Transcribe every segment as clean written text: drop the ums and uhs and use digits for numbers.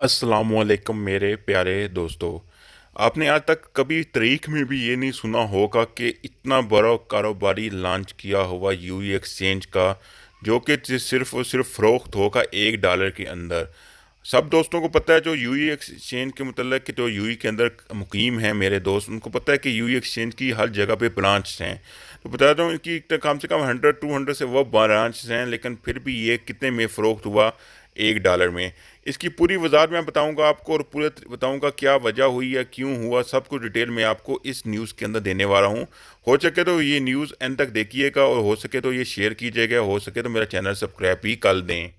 अस्सलामुअलैकुम मेरे प्यारे दोस्तों। आपने आज तक कभी तारीख में भी ये नहीं सुना होगा कि इतना बड़ा कारोबारी लॉन्च किया हुआ यूई एक्सचेंज का, जो कि सिर्फ और सिर्फ फ़रोख्त होगा $1 के अंदर। सब दोस्तों को पता है जो यूई एक्सचेंज के मतलब कि जो यूई के अंदर मुकीम हैं मेरे दोस्त, उनको पता है कि यूई एक्सचेंज की हर जगह पे ब्रांच हैं। तो बताता हूँ कि कम से कम 100-200 से वो ब्रांच हैं, लेकिन फिर भी ये कितने में फ़रोख्त हुआ? $1 में। इसकी पूरी वजाहत मैं बताऊंगा आपको, और पूरे बताऊंगा क्या वजह हुई या क्यों हुआ, सब कुछ डिटेल में आपको इस न्यूज़ के अंदर देने वाला हूँ। हो सके तो ये न्यूज़ एंड तक देखिएगा, और हो सके तो ये शेयर कीजिएगा, हो सके तो मेरा चैनल सब्सक्राइब भी कर दें।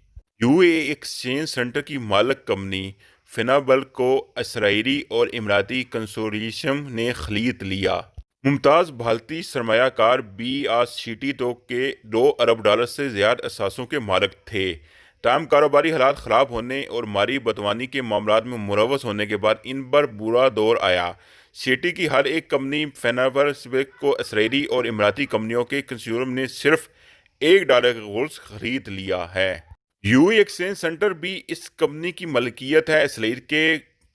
यूए एक्सचेंज सेंटर की मालिक कंपनी फिनाबल को इसराइली और इमराती कंसोर्शियम ने खरीद लिया। मुमताज़ भारतीय सरमायाकार बी आर सी तो के $2 अरब से ज़्यादा असासों के मालिक थे। टाइम कारोबारी हालात ख़राब होने और माली बदवानी के मामलात में मुलव्वस होने के बाद इन पर बुरा दौर आया। शेटी की हर एक कंपनी फेनावर को इसराइली और इमराती कंपनियों के कंज्यूमर ने सिर्फ $1 का गोल्ड खरीद लिया है। यूई एक्सचेंज सेंटर भी इस कंपनी की मलकियत है। इसराइल के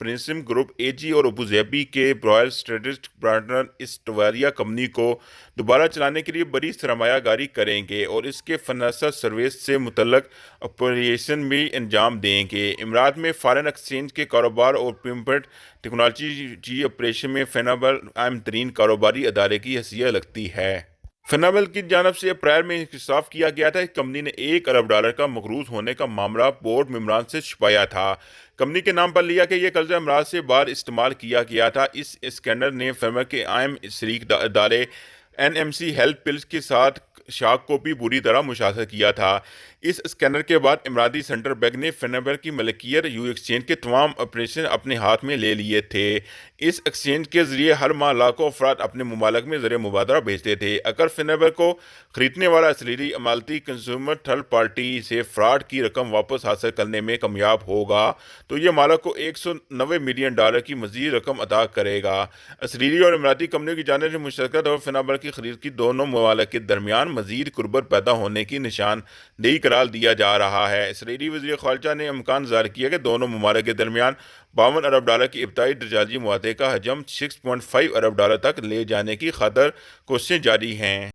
प्रिंसिम ग्रुप एजी और अबूजैबी के रॉयल स्ट्रेटेजिक पार्टनर इस टवारिया कंपनी को दोबारा चलाने के लिए बड़ी सरमायाकारी करेंगे और इसके फाइनेंशियल सर्विस से मुतल्लक ऑपरेशन भी अंजाम देंगे। इमरात में फॉरेन एक्सचेंज के कारोबार और पेमेंट टेक्नोलॉजी ऑपरेशन में फेनाबल अहम तरीन कारोबारी अदारे की हैसियत लगती है। फेनाबल की जानब से अप्रैल में इंकशाफ किया गया था कि कंपनी ने $1 अरब का मकरूज होने का मामला बोर्ड मेम्बरान से छुपाया था। कंपनी के नाम पर लिया कि यह कर्जा अमराज से बाहर इस्तेमाल किया गया था। इस स्कैंडल ने फेनाबल के अहम शरीक अदारे एनएमसी हेल्थ पिल्स के साथ शाख को भी बुरी तरह मुशाहिदा किया था। इस स्कैनर के बाद इमराती सेंट्रल बैंक ने फेनाबल की मलकियत यू एक्सचेंज के तमाम ऑपरेशन अपने हाथ में ले लिए थे। इस एक्सचेंज के जरिए हर माह लाखों अफराद अपने ममालिक में ज़रिए मुबादला भेजते थे। अगर फेनाबल को खरीदने वाला इसराइली अमालती कंज्यूमर थर्ड पार्टी से फ्रॉड की रकम वापस हासिल करने में कामयाब होगा तो ये मालिक को $190 मिलियन की मजीद रकम अदा करेगा। इसराइली और इमराती कंपनियों की जानिब से मुशतरका और फेनाबल की खरीद की दोनों ममालिक के दरमियान मजीद कुर्बत पैदा होने की निशानदेही करार दिया जा रहा है। इसराइली वज़ीर ख़ारजा ने इम्कान ज़ाहिर किया कि दोनों ममालिक के दरमियान $52 अरब की इब्तदाई तजारती मुआहदे का हजम $6.5 अरब तक ले जाने की खातर कोशिशें जारी हैं।